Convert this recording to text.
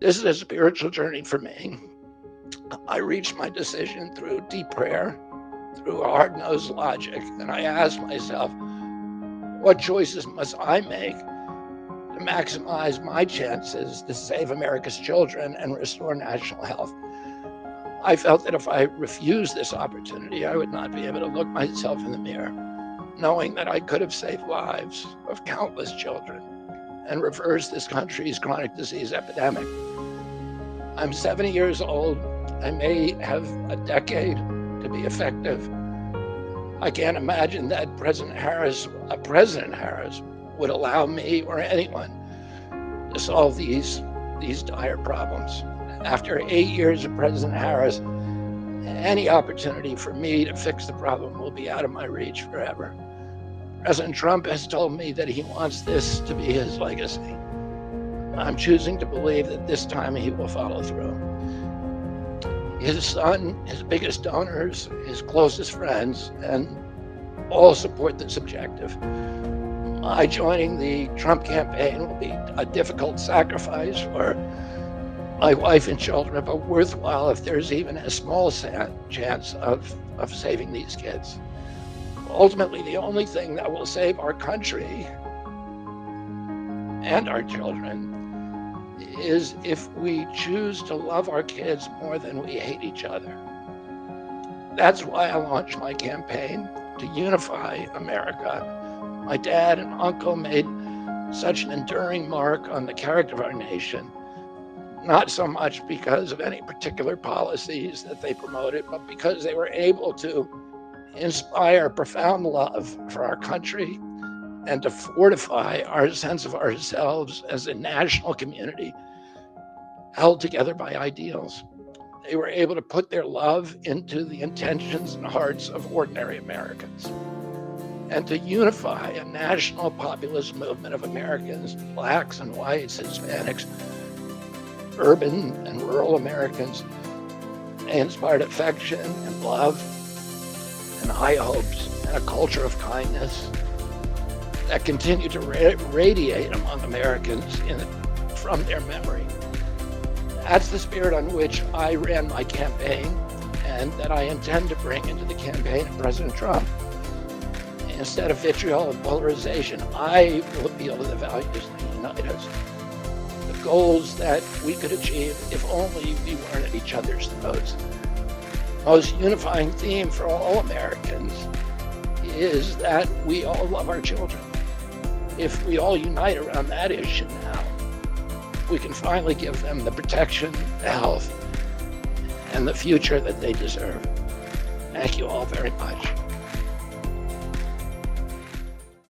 This is a spiritual journey for me. I reached my decision through deep prayer, through hard-nosed logic, and I asked myself, what choices must I make to maximize my chances to save America's children and restore national health? I felt that if I refused this opportunity, I would not be able to look myself in the mirror, knowing that I could have saved lives of countless children and reversed this country's chronic disease epidemic. I'm 70 years old. I may have a decade to be effective. I can't imagine that President Harris would allow me or anyone to solve these dire problems. After 8 years of President Harris, any opportunity for me to fix the problem will be out of my reach forever. President Trump has told me that he wants this to be his legacy. I'm choosing to believe that this time he will follow through. His son, his biggest donors, his closest friends, and all support this objective. My joining the Trump campaign will be a difficult sacrifice for my wife and children, but worthwhile if there's even a small chance of saving these kids. Ultimately, the only thing that will save our country and our children is if we choose to love our kids more than we hate each other. That's why I launched my campaign to unify America. My dad and uncle made such an enduring mark on the character of our nation, not so much because of any particular policies that they promoted, but because they were able to inspire profound love for our country and to fortify our sense of ourselves as a national community held together by ideals. They were able to put their love into the intentions and hearts of ordinary Americans and to unify a national populist movement of Americans, Blacks and whites, Hispanics, urban and rural Americans. They inspired affection and love and high hopes and a culture of kindness that continue to radiate among Americans from their memory. That's the spirit on which I ran my campaign and that I intend to bring into the campaign of President Trump. Instead of vitriol and polarization, I will appeal to the values that unite us, the goals that we could achieve if only we weren't at each other's throats. The most unifying theme for all Americans is that we all love our children. If we all unite around that issue now, we can finally give them the protection, the health, and the future that they deserve. Thank you all very much.